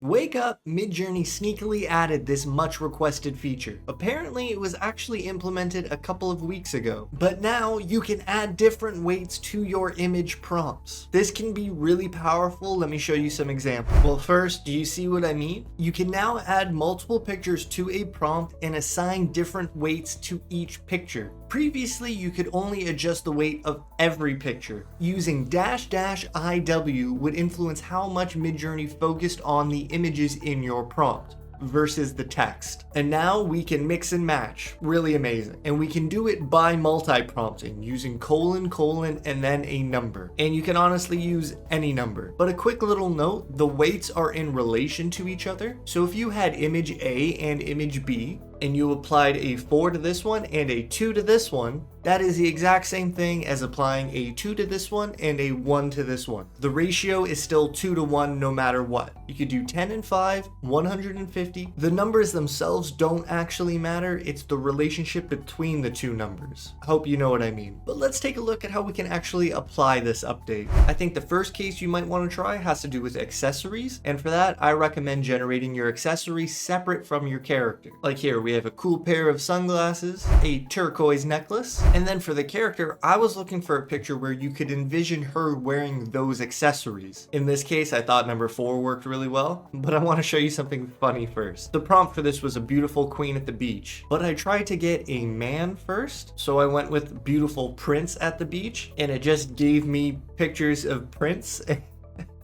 Wake up, Midjourney sneakily added this much requested feature. Apparently it was actually implemented a couple of weeks ago, but now you can add different weights to your image prompts. This can be really powerful. Let me show you some examples. Well, first, do you see what I mean? You can now add multiple pictures to a prompt and assign different weights to each picture. Previously, you could only adjust the weight of every picture. Using --IW would influence how much Midjourney focused on the images in your prompt versus the text. And now we can mix and match. Really amazing. And we can do it by multi-prompting using colon, and then a number. And you can honestly use any number. But a quick little note, the weights are in relation to each other. So if you had image A and image B, and you applied a 4 to this one and a 2 to this one, that is the exact same thing as applying a 2 to this one and a 1 to this one. The ratio is still 2 to 1 no matter what. You could do 10 and 5, 150. The numbers themselves don't actually matter, it's the relationship between the two numbers. I hope you know what I mean. But let's take a look at how we can actually apply this update. I think the first case you might want to try has to do with accessories, and for that I recommend generating your accessories separate from your character. Like here, we have a cool pair of sunglasses, a turquoise necklace, and then for the character, I was looking for a picture where you could envision her wearing those accessories. In this case, I thought number 4 worked really well, but I want to show you something funny first. The prompt for this was a beautiful queen at the beach, but I tried to get a man first, so I went with beautiful prince at the beach, and it just gave me pictures of Prince.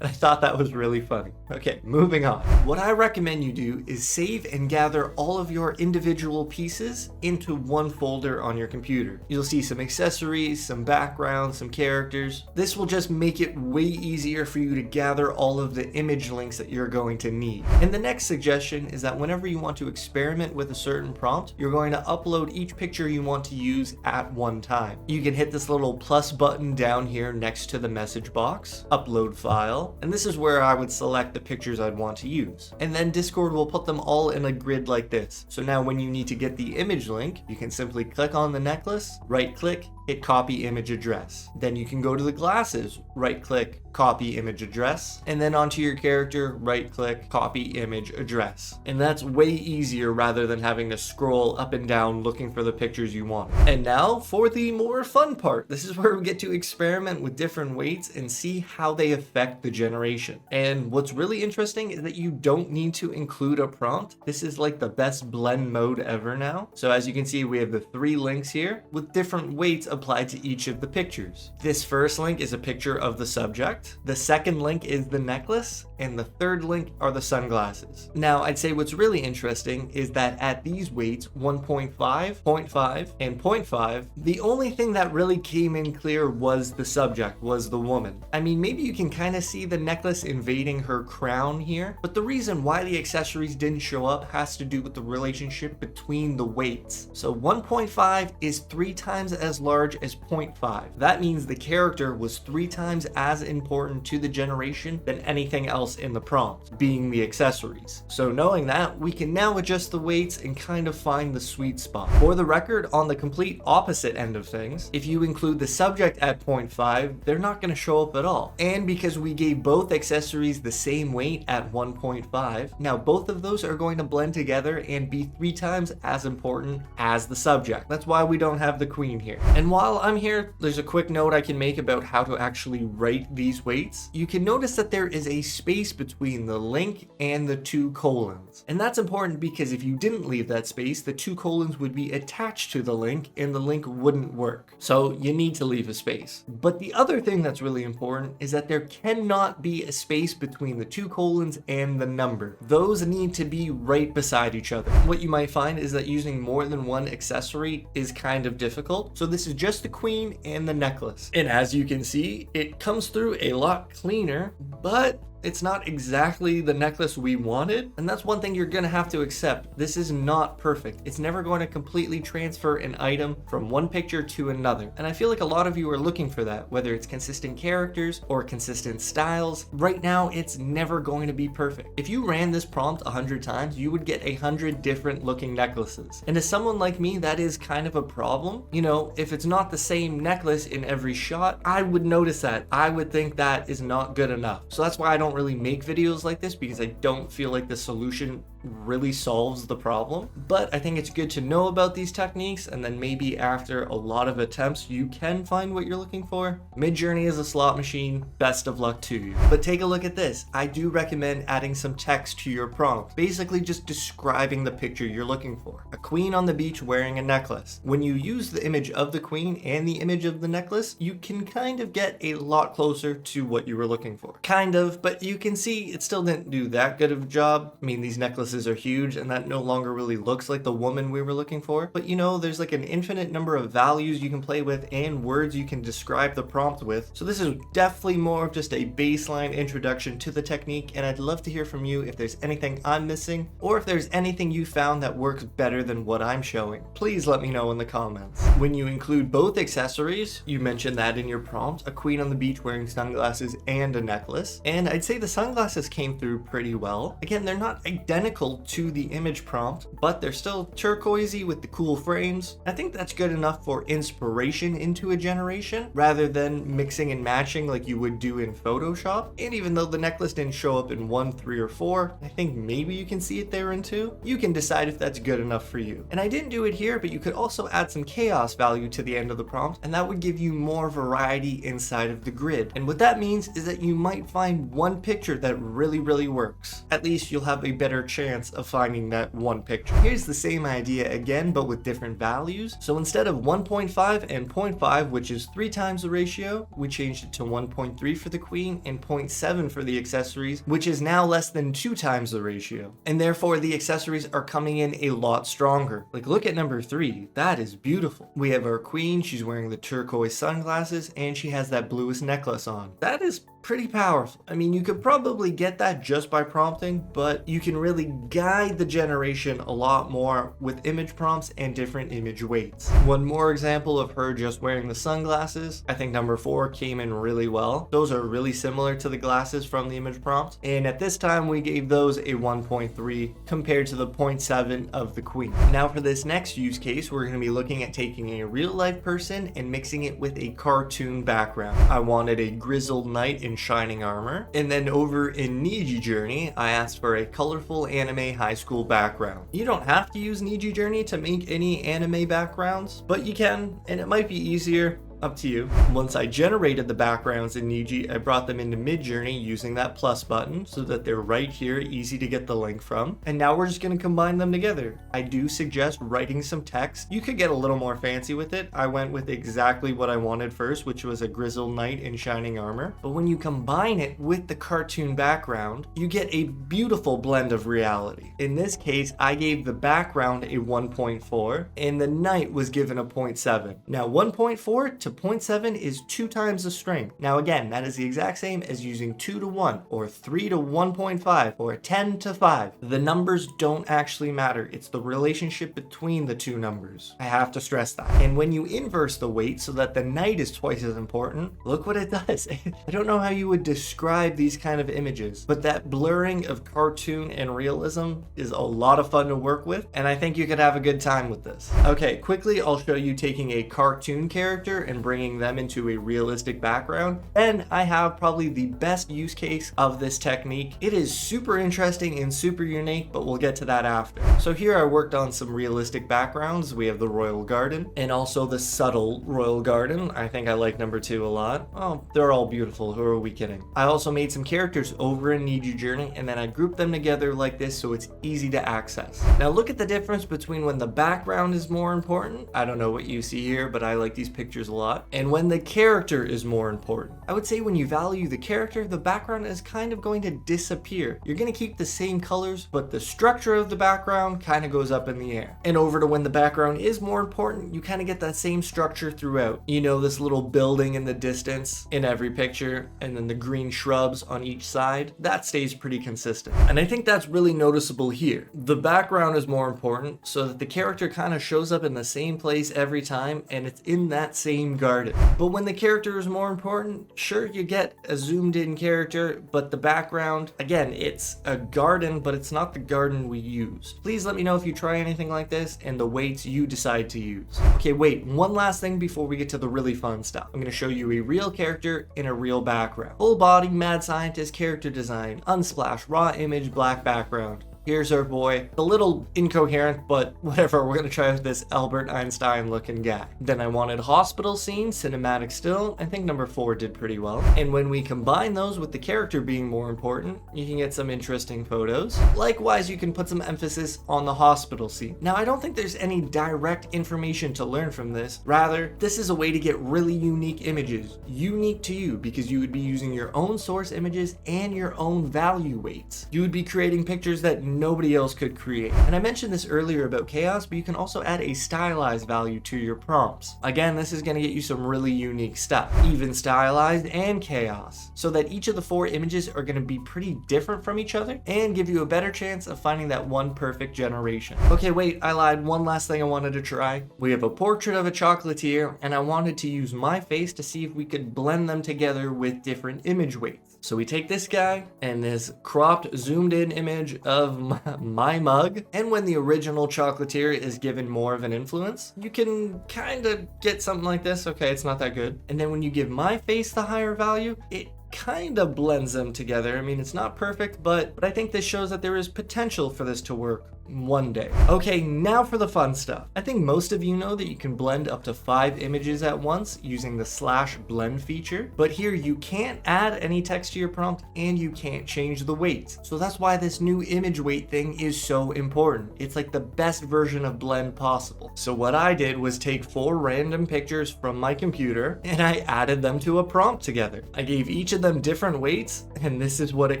I thought that was really funny. Okay, moving on. What I recommend you do is save and gather all of your individual pieces into one folder on your computer. You'll see some accessories, some backgrounds, some characters. This will just make it way easier for you to gather all of the image links that you're going to need. And the next suggestion is that whenever you want to experiment with a certain prompt, you're going to upload each picture you want to use at one time. You can hit this little plus button down here next to the message box, upload file, and this is where I would select the pictures I'd want to use. And then Discord will put them all in a grid like this. So now when you need to get the image link, you can simply click on the necklace, right click, hit copy image address. Then you can go to the glasses, right click, copy image address, and then onto your character, right click, copy image address. And that's way easier rather than having to scroll up and down looking for the pictures you want. And now for the more fun part. This is where we get to experiment with different weights and see how they affect the generation. And what's really interesting is that you don't need to include a prompt. This is like the best blend mode ever now. So as you can see, we have the 3 links here with different weights applied to each of the pictures. This first link is a picture of the subject. The second link is the necklace, and the third link are the sunglasses. Now, I'd say what's really interesting is that at these weights, 1.5, 0.5, and 0.5, the only thing that really came in clear was the subject, was the woman. I mean, maybe you can kind of see the necklace invading her crown here, but the reason why the accessories didn't show up has to do with the relationship between the weights. So 1.5 is 3 times as large as 0.5. That means the character was 3 times as important to the generation than anything else in the prompt, being the accessories. So knowing that, we can now adjust the weights and kind of find the sweet spot. For the record, on the complete opposite end of things, if you include the subject at 0.5, they're not going to show up at all. And because we gave both accessories the same weight at 1.5, now both of those are going to blend together and be 3 times as important as the subject. That's why we don't have the queen here. And while I'm here, there's a quick note I can make about how to actually write these weights. You can notice that there is a space between the link and the 2 colons. And that's important because if you didn't leave that space, the 2 colons would be attached to the link and the link wouldn't work. So you need to leave a space. But the other thing that's really important is that there cannot be a space between the 2 colons and the number. Those need to be right beside each other. What you might find is that using more than one accessory is kind of difficult. So this is just the queen and the necklace. And as you can see, it comes through a lot cleaner, but it's not exactly the necklace we wanted, and that's one thing you're gonna have to accept. This is not perfect. It's never going to completely transfer an item from one picture to another, and I feel like a lot of you are looking for that, whether it's consistent characters or consistent styles. Right now, it's never going to be perfect. If you ran this prompt 100 times, you would get 100 different looking necklaces, and as someone like me, that is kind of a problem. You know, if it's not the same necklace in every shot, I would notice that. I would think that is not good enough. So that's why I don't don't really make videos like this because I don't feel like the solution really solves the problem, but I think it's good to know about these techniques, and then maybe after a lot of attempts you can find what you're looking for. Midjourney is a slot machine, best of luck to you. But take a look at this. I do recommend adding some text to your prompt, basically just describing the picture you're looking for. A queen on the beach wearing a necklace. When you use the image of the queen and the image of the necklace, you can kind of get a lot closer to what you were looking for. Kind of, but you can see it still didn't do that good of a job. I mean, these necklaces are huge and that no longer really looks like the woman we were looking for. But you know, there's like an infinite number of values you can play with and words you can describe the prompt with. So this is definitely more of just a baseline introduction to the technique, and I'd love to hear from you if there's anything I'm missing or if there's anything you found that works better than what I'm showing. Please let me know in the comments. When you include both accessories, you mentioned that in your prompt, a queen on the beach wearing sunglasses and a necklace, and I'd say the sunglasses came through pretty well. Again, they're not identical to the image prompt, but they're still turquoisey with the cool frames. I think that's good enough for inspiration into a generation rather than mixing and matching like you would do in Photoshop. And even though the necklace didn't show up in 1, 3, or 4, I think maybe you can see it there in 2. You can decide if that's good enough for you. And I didn't do it here, but you could also add some chaos value to the end of the prompt, and that would give you more variety inside of the grid. And what that means is that you might find one picture that really works. At least you'll have a better chance of finding that one picture. Here's the same idea again, but with different values. So instead of 1.5 and 0.5, which is 3 times the ratio, we changed it to 1.3 for the queen and 0.7 for the accessories, which is now less than 2 times the ratio. And therefore the accessories are coming in a lot stronger. Like, look at number 3. That is beautiful. We have our queen, she's wearing the turquoise sunglasses, and she has that bluest necklace on. That is pretty powerful. I mean, you could probably get that just by prompting, but you can really guide the generation a lot more with image prompts and different image weights. One more example of her just wearing the sunglasses. I think number 4 came in really well. Those are really similar to the glasses from the image prompt, and at this time we gave those a 1.3 compared to the 0.7 of the queen. Now for this next use case, we're going to be looking at taking a real life person and mixing it with a cartoon background. I wanted a grizzled knight in shining armor, and then over in Midjourney I asked for a colorful anime high school background. You don't have to use Midjourney to make any anime backgrounds, but you can, and it might be easier. Up to you. Once I generated the backgrounds in Niji, I brought them into Midjourney using that plus button so that they're right here, easy to get the link from. And now we're just going to combine them together. I do suggest writing some text. You could get a little more fancy with it. I went with exactly what I wanted first, which was a grizzled knight in shining armor. But when you combine it with the cartoon background, you get a beautiful blend of reality. In this case, I gave the background a 1.4 and the knight was given a 0.7. Now 1.4 to 0.7 is 2 times the strength. Now again, that is the exact same as using 2 to 1 or 3 to 1.5 or 10 to 5. The numbers don't actually matter. It's the relationship between the two numbers. I have to stress that. And when you inverse the weight so that the knight is twice as important, look what it does. I don't know how you would describe these kind of images, but that blurring of cartoon and realism is a lot of fun to work with, and I think you could have a good time with this. Okay, quickly I'll show you taking a cartoon character and bringing them into a realistic background. Then I have probably the best use case of this technique. It is super interesting and super unique, but we'll get to that after. So here I worked on some realistic backgrounds. We have the royal garden and also the subtle royal garden. I think I like number 2 a lot. Oh, they're all beautiful. Who are we kidding? I also made some characters over in Midjourney and then I grouped them together like this so it's easy to access. Now look at the difference between when the background is more important. I don't know what you see here, but I like these pictures a lot. And when the character is more important. I would say when you value the character, the background is kind of going to disappear. You're going to keep the same colors, but the structure of the background kind of goes up in the air. And over to when the background is more important, you kind of get that same structure throughout. You know, this little building in the distance in every picture, and then the green shrubs on each side, that stays pretty consistent. And I think that's really noticeable here. The background is more important so that the character kind of shows up in the same place every time, and it's in that same zoomed garden. But when the character is more important, sure, you get a zoomed in character, but the background, again, it's a garden, but it's not the garden we use. Please let me know if you try anything like this and the weights you decide to use. Okay, wait, one last thing before we get to the really fun stuff. I'm gonna show you a real character in a real background. Full body, mad scientist, character design, unsplash, raw image, black background. Here's our boy. A little incoherent, but whatever, we're gonna try with this Albert Einstein looking guy. Then I wanted hospital scene, cinematic still. I think number 4 did pretty well. And when we combine those with the character being more important, you can get some interesting photos. Likewise, you can put some emphasis on the hospital scene. Now, I don't think there's any direct information to learn from this. Rather, this is a way to get really unique images, unique to you, because you would be using your own source images and your own value weights. You would be creating pictures that nobody else could create. And I mentioned this earlier about chaos, but you can also add a stylized value to your prompts. Again, this is going to get you some really unique stuff, even stylized and chaos, so that each of the 4 images are going to be pretty different from each other and give you a better chance of finding that one perfect generation. Okay, wait, I lied. One last thing I wanted to try. We have a portrait of a chocolatier, and I wanted to use my face to see if we could blend them together with different image weights. So we take this guy and this cropped, zoomed in image of my mug, and when the original chocolatier is given more of an influence, you can kind of get something like this. Okay, it's not that good. And then when you give my face the higher value, it kind of blends them together. I mean, it's not perfect, but I think this shows that there is potential for this to work one day. Okay, now for the fun stuff. I think most of you know that you can blend up to 5 images at once using the /blend feature, but here you can't add any text to your prompt and you can't change the weights. So that's why this new image weight thing is so important. It's like the best version of blend possible. So what I did was take 4 random pictures from my computer and I added them to a prompt together. I gave each of them different weights and this is what it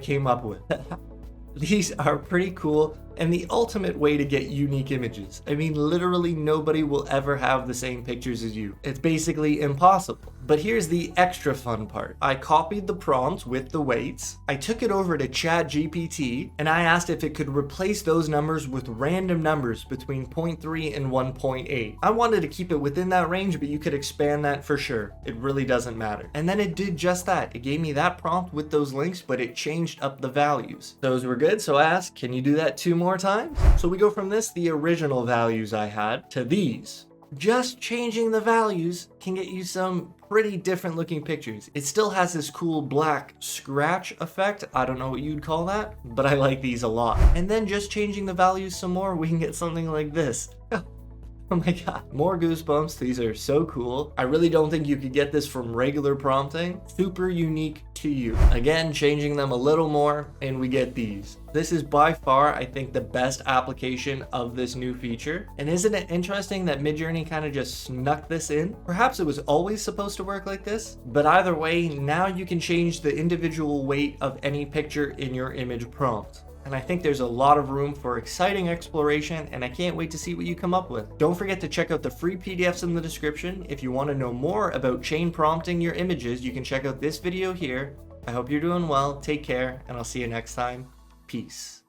came up with. These are pretty cool and the ultimate way to get unique images. I mean, literally nobody will ever have the same pictures as you. It's basically impossible. But here's the extra fun part. I copied the prompt with the weights, I took it over to ChatGPT, and I asked if it could replace those numbers with random numbers between 0.3 and 1.8. I wanted to keep it within that range, but you could expand that for sure. It really doesn't matter. And then it did just that. It gave me that prompt with those links, but it changed up the values. Those were good, so I asked, can you do that 2 more times? So we go from this, the original values I had, to these. Just changing the values can get you some pretty different looking pictures. It still has this cool black scratch effect. I don't know what you'd call that, but I like these a lot. And then just changing the values some more, we can get something like this. Oh my god, more goosebumps. These are so cool. I really don't think you could get this from regular prompting. Super unique to you. Again, changing them a little more and we get these. This is by far, I think, the best application of this new feature. And isn't it interesting that Midjourney kind of just snuck this in? Perhaps it was always supposed to work like this, but either way, now you can change the individual weight of any picture in your image prompt. And I think there's a lot of room for exciting exploration, and I can't wait to see what you come up with. Don't forget to check out the free PDFs in the description. If you want to know more about chain prompting your images, you can check out this video here. I hope you're doing well, take care, and I'll see you next time. Peace.